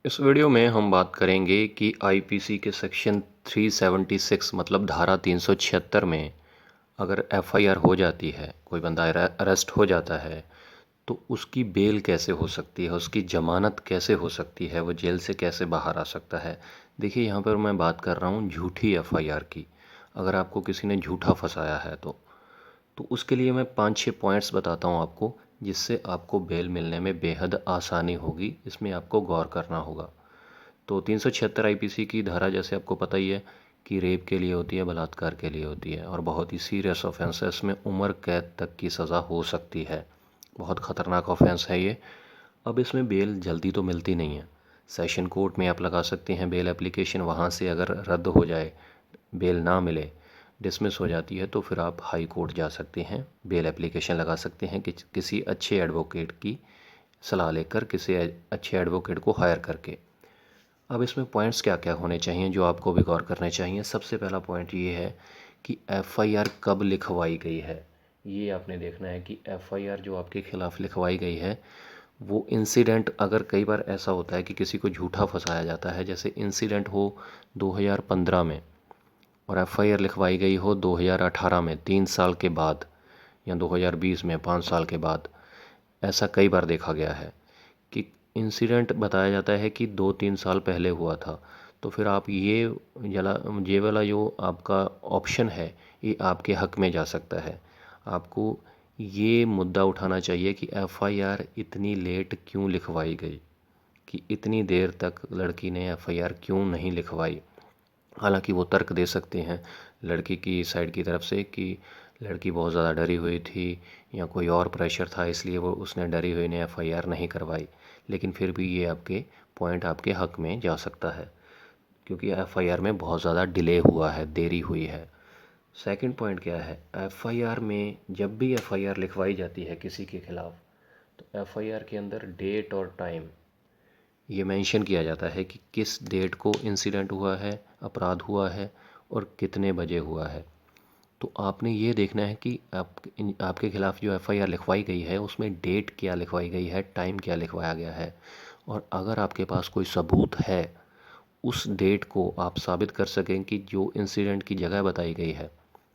इस वीडियो में हम बात करेंगे कि आईपीसी के सेक्शन 376 मतलब धारा 376 में अगर एफआईआर हो जाती है, कोई बंदा अरेस्ट हो जाता है, तो उसकी बेल कैसे हो सकती है, उसकी ज़मानत कैसे हो सकती है, वो जेल से कैसे बाहर आ सकता है। देखिए, यहाँ पर मैं बात कर रहा हूँ झूठी एफआईआर की। अगर आपको किसी ने झूठा फंसाया है तो उसके लिए मैं 5-6 पॉइंट्स बताता हूँ आपको, जिससे आपको बेल मिलने में बेहद आसानी होगी। इसमें आपको गौर करना होगा। तो 376 आईपीसी की धारा जैसे आपको पता ही है कि रेप के लिए होती है, बलात्कार के लिए होती है और बहुत ही सीरियस ऑफेंस है। इसमें उम्र कैद तक की सज़ा हो सकती है। बहुत ख़तरनाक ऑफेंस है ये। अब इसमें बेल जल्दी तो मिलती नहीं है। सेशन कोर्ट में आप लगा सकते हैं बेल एप्लीकेशन, वहाँ से अगर रद्द हो जाए, बेल ना मिले, डिसमिस हो जाती है, तो फिर आप हाई कोर्ट जा सकते हैं, बेल एप्लीकेशन लगा सकते हैं कि किसी अच्छे एडवोकेट की सलाह लेकर, किसी अच्छे एडवोकेट को हायर करके। अब इसमें पॉइंट्स क्या क्या होने चाहिए जो आपको भी गौर करने चाहिए। सबसे पहला पॉइंट ये है कि एफआईआर कब लिखवाई गई है। ये आपने देखना है कि एफआईआर जो आपके खिलाफ़ लिखवाई गई है, वो इंसिडेंट, अगर कई बार ऐसा होता है कि किसी को झूठा फंसाया जाता है, जैसे इंसिडेंट हो 2015 में और एफआईआर लिखवाई गई हो 2018 में, 3 साल के बाद, या 2020 में 5 साल के बाद। ऐसा कई बार देखा गया है कि इंसिडेंट बताया जाता है कि 2-3 साल पहले हुआ था। तो फिर आप ये वाला जो आपका ऑप्शन है, ये आपके हक में जा सकता है। आपको ये मुद्दा उठाना चाहिए कि एफआईआर इतनी लेट क्यों लिखवाई गई, कि इतनी देर तक लड़की ने एफआईआर क्यों नहीं लिखवाई। हालांकि वो तर्क दे सकते हैं लड़की की साइड की तरफ से कि लड़की बहुत ज़्यादा डरी हुई थी या कोई और प्रेशर था, इसलिए वो उसने डरी हुई ने एफआईआर नहीं करवाई। लेकिन फिर भी ये आपके पॉइंट आपके हक में जा सकता है, क्योंकि एफआईआर में बहुत ज़्यादा डिले हुआ है, देरी हुई है। सेकंड पॉइंट क्या है, एफआईआर में जब भी एफआईआर लिखवाई जाती है किसी के खिलाफ़, तो एफआईआर के अंदर डेट और टाइम ये मेंशन किया जाता है कि किस डेट को इंसिडेंट हुआ है, अपराध हुआ है और कितने बजे हुआ है। तो आपने ये देखना है कि आपके खिलाफ़ जो एफआईआर लिखवाई गई है, उसमें डेट क्या लिखवाई गई है, टाइम क्या लिखवाया गया है। और अगर आपके पास कोई सबूत है, उस डेट को आप साबित कर सकें कि जो इंसिडेंट की जगह बताई गई है,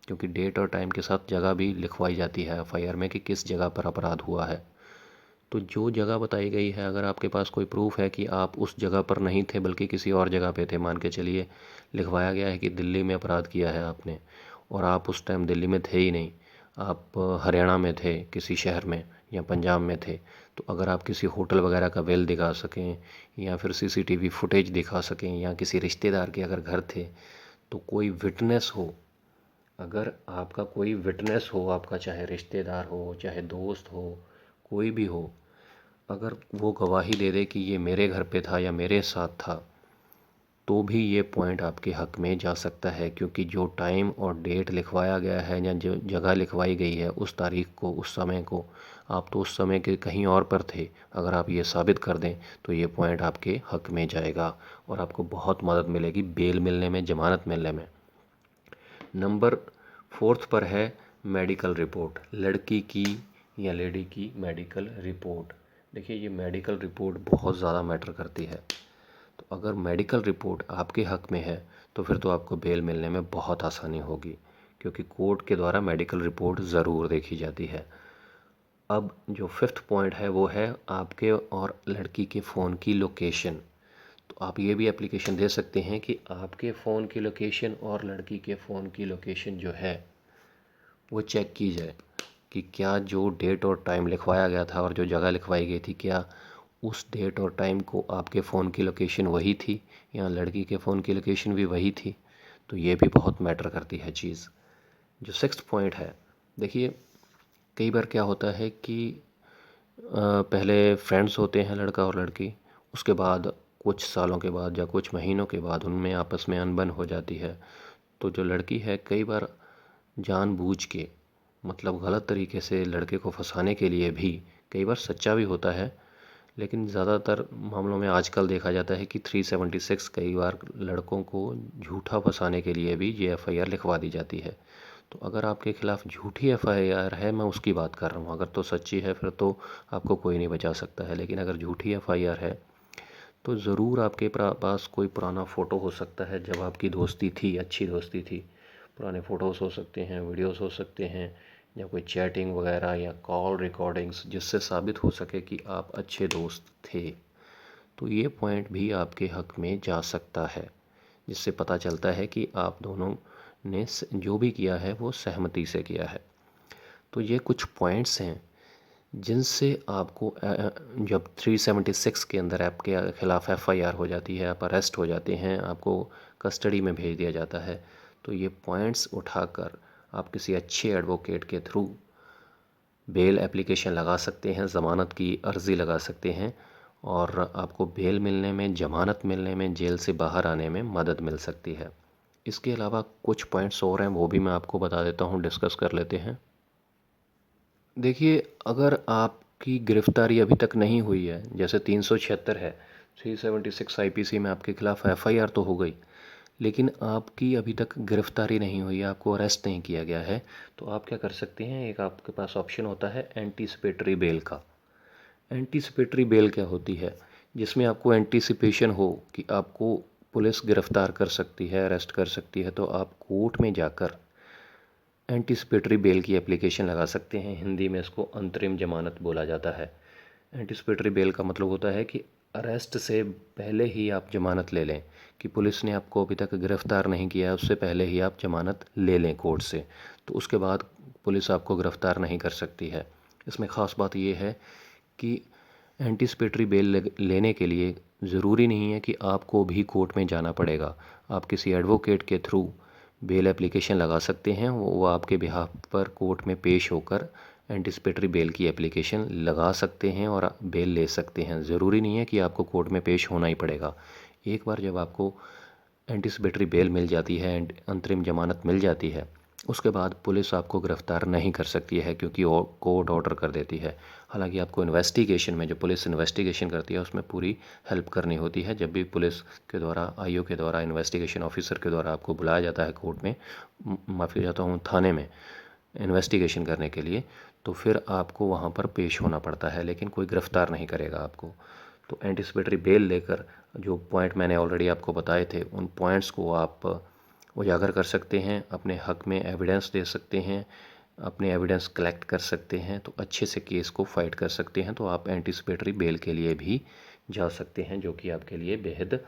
क्योंकि डेट और टाइम के साथ जगह भी लिखवाई जाती है एफआईआर में कि किस जगह पर अपराध हुआ है। तो जो जगह बताई गई है, अगर आपके पास कोई प्रूफ है कि आप उस जगह पर नहीं थे बल्कि किसी और जगह पे थे, मान के चलिए लिखवाया गया है कि दिल्ली में अपराध किया है आपने और आप उस टाइम दिल्ली में थे ही नहीं, आप हरियाणा में थे, किसी शहर में या पंजाब में थे, तो अगर आप किसी होटल वगैरह का बिल दिखा सकें या फिर सीसीटीवी फुटेज दिखा सकें या किसी रिश्तेदार के अगर घर थे, तो कोई विटनेस हो, अगर आपका कोई विटनेस हो, आपका चाहे रिश्तेदार हो चाहे दोस्त हो, कोई भी हो, अगर वो गवाही दे दे कि ये मेरे घर पे था या मेरे साथ था, तो भी ये पॉइंट आपके हक में जा सकता है। क्योंकि जो टाइम और डेट लिखवाया गया है या जो जगह लिखवाई गई है, उस तारीख को, उस समय को, आप तो उस समय के कहीं और पर थे। अगर आप ये साबित कर दें तो ये पॉइंट आपके हक में जाएगा और आपको बहुत मदद मिलेगी बेल मिलने में, ज़मानत मिलने में। नंबर फोर्थ पर है मेडिकल रिपोर्ट, लड़की की या लेडी की मेडिकल रिपोर्ट। देखिए, ये मेडिकल रिपोर्ट बहुत ज़्यादा मैटर करती है। तो अगर मेडिकल रिपोर्ट आपके हक में है, तो फिर तो आपको बेल मिलने में बहुत आसानी होगी, क्योंकि कोर्ट के द्वारा मेडिकल रिपोर्ट ज़रूर देखी जाती है। अब जो फिफ्थ पॉइंट है वो है आपके और लड़की के फ़ोन की लोकेशन। तो आप ये भी एप्लीकेशन दे सकते हैं कि आपके फ़ोन की लोकेशन और लड़की के फ़ोन की लोकेशन जो है वो चेक की जाए कि क्या जो डेट और टाइम लिखवाया गया था और जो जगह लिखवाई गई थी, क्या उस डेट और टाइम को आपके फ़ोन की लोकेशन वही थी या लड़की के फ़ोन की लोकेशन भी वही थी। तो ये भी बहुत मैटर करती है चीज़। जो सिक्स्थ पॉइंट है, देखिए, कई बार क्या होता है कि पहले फ्रेंड्स होते हैं लड़का और लड़की, उसके बाद कुछ सालों के बाद या कुछ महीनों के बाद उनमें आपस में अनबन हो जाती है। तो जो लड़की है, कई बार जानबूझ के, मतलब गलत तरीके से लड़के को फंसाने के लिए भी, कई बार सच्चा भी होता है, लेकिन ज़्यादातर मामलों में आजकल देखा जाता है कि 376 कई बार लड़कों को झूठा फंसाने के लिए भी ये एफआईआर लिखवा दी जाती है। तो अगर आपके खिलाफ़ झूठी एफआईआर है, मैं उसकी बात कर रहा हूँ, अगर तो सच्ची है फिर तो आपको कोई नहीं बचा सकता है, लेकिन अगर झूठी एफआईआर है तो ज़रूर आपके पास कोई पुराना फ़ोटो हो सकता है जब आपकी दोस्ती थी, अच्छी दोस्ती थी। पुराने फ़ोटोज़ हो सकते हैं, वीडियोज़ हो सकते हैं, या कोई चैटिंग वगैरह या कॉल रिकॉर्डिंग्स जिससे साबित हो सके कि आप अच्छे दोस्त थे। तो ये पॉइंट भी आपके हक़ में जा सकता है, जिससे पता चलता है कि आप दोनों ने जो भी किया है वो सहमति से किया है। तो ये कुछ पॉइंट्स हैं जिनसे आपको जब 376 के अंदर आपके ख़िलाफ़ एफ़आईआर हो जाती है, आप अरेस्ट हो जाते हैं, आपको कस्टडी में भेज दिया जाता है, तो ये पॉइंट्स उठाकर आप किसी अच्छे एडवोकेट के थ्रू बेल एप्लीकेशन लगा सकते हैं, ज़मानत की अर्ज़ी लगा सकते हैं और आपको बेल मिलने में, ज़मानत मिलने में, जेल से बाहर आने में मदद मिल सकती है। इसके अलावा कुछ पॉइंट्स और हैं, वो भी मैं आपको बता देता हूँ, डिस्कस कर लेते हैं। देखिए, अगर आपकी गिरफ़्तारी अभी तक नहीं हुई है, जैसे 376 है, 376 आईपीसी में आपके ख़िलाफ़ एफ़आईआर तो हो गई, लेकिन आपकी अभी तक गिरफ़्तारी नहीं हुई है, आपको अरेस्ट नहीं किया गया है, तो आप क्या कर सकते हैं, एक आपके पास ऑप्शन होता है एंटीसिपेटरी बेल का। एंटीसिपेटरी बेल क्या होती है? जिसमें आपको एंटीसिपेशन हो कि आपको पुलिस गिरफ़्तार कर सकती है, अरेस्ट कर सकती है, तो आप कोर्ट में जाकर एंटीसिपेटरी बेल की एप्लीकेशन लगा सकते हैं। हिंदी में इसको अंतरिम ज़मानत बोला जाता है। एंटीसिपेटरी बेल का मतलब होता है कि अरेस्ट से पहले ही आप ज़मानत ले लें, कि पुलिस ने आपको अभी तक गिरफ़्तार नहीं किया है, उससे पहले ही आप ज़मानत ले लें कोर्ट से, तो उसके बाद पुलिस आपको गिरफ़्तार नहीं कर सकती है। इसमें ख़ास बात यह है कि एंटीसिपेटरी बेल लेने के लिए ज़रूरी नहीं है कि आपको भी कोर्ट में जाना पड़ेगा। आप किसी एडवोकेट के थ्रू बेल एप्लीकेशन लगा सकते हैं, वो आपके बिहाफ पर कोर्ट में पेश होकर एंटीसिपेटरी बेल की एप्लीकेशन लगा सकते हैं और बेल ले सकते हैं। ज़रूरी नहीं है कि आपको कोर्ट में पेश होना ही पड़ेगा। एक बार जब आपको एंटीसिपेटरी बेल मिल जाती है, अंतरिम ज़मानत मिल जाती है, उसके बाद पुलिस आपको गिरफ़्तार नहीं कर सकती है, क्योंकि वो कोर्ट ऑर्डर कर देती है। हालांकि आपको इन्वेस्टिगेशन में, जो पुलिस इन्वेस्टिगेशन करती है, उसमें पूरी हेल्प करनी होती है। जब भी पुलिस के द्वारा, आईओ के द्वारा, इन्वेस्टिगेशन ऑफिसर के द्वारा आपको बुलाया जाता है कोर्ट में, माफ़ी चाहता हूँ, थाने में इन्वेस्टिगेशन करने के लिए, तो फिर आपको वहाँ पर पेश होना पड़ता है, लेकिन कोई गिरफ़्तार नहीं करेगा आपको। तो एंटीसिपेटरी बेल लेकर जो पॉइंट मैंने ऑलरेडी आपको बताए थे, उन पॉइंट्स को आप उजागर कर सकते हैं, अपने हक़ में एविडेंस दे सकते हैं, अपने एविडेंस कलेक्ट कर सकते हैं, तो अच्छे से केस को फाइट कर सकते हैं। तो आप एंटीसिपेटरी बेल के लिए भी जा सकते हैं, जो कि आपके लिए बेहद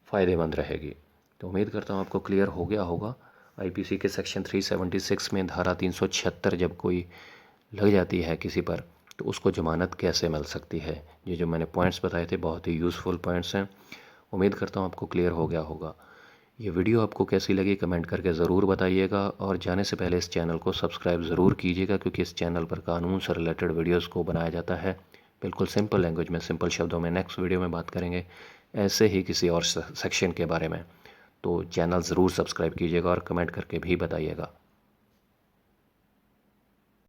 फ़ायदेमंद रहेगी। तो उम्मीद करता हूँ आपको क्लियर हो गया होगा। आईपीसी के सेक्शन 376 में धारा 376 जब कोई लग जाती है किसी पर, तो उसको ज़मानत कैसे मिल सकती है। ये जो मैंने पॉइंट्स बताए थे, बहुत ही यूज़फुल पॉइंट्स हैं। उम्मीद करता हूँ आपको क्लियर हो गया होगा। ये वीडियो आपको कैसी लगी कमेंट करके ज़रूर बताइएगा, और जाने से पहले इस चैनल को सब्सक्राइब ज़रूर कीजिएगा, क्योंकि इस चैनल पर कानून से रिलेटेड वीडियोस को बनाया जाता है बिल्कुल सिंपल लैंग्वेज में, सिंपल शब्दों में। नेक्स्ट वीडियो में बात करेंगे ऐसे ही किसी और सेक्शन के बारे में, तो चैनल ज़रूर सब्सक्राइब कीजिएगा और कमेंट करके भी बताइएगा।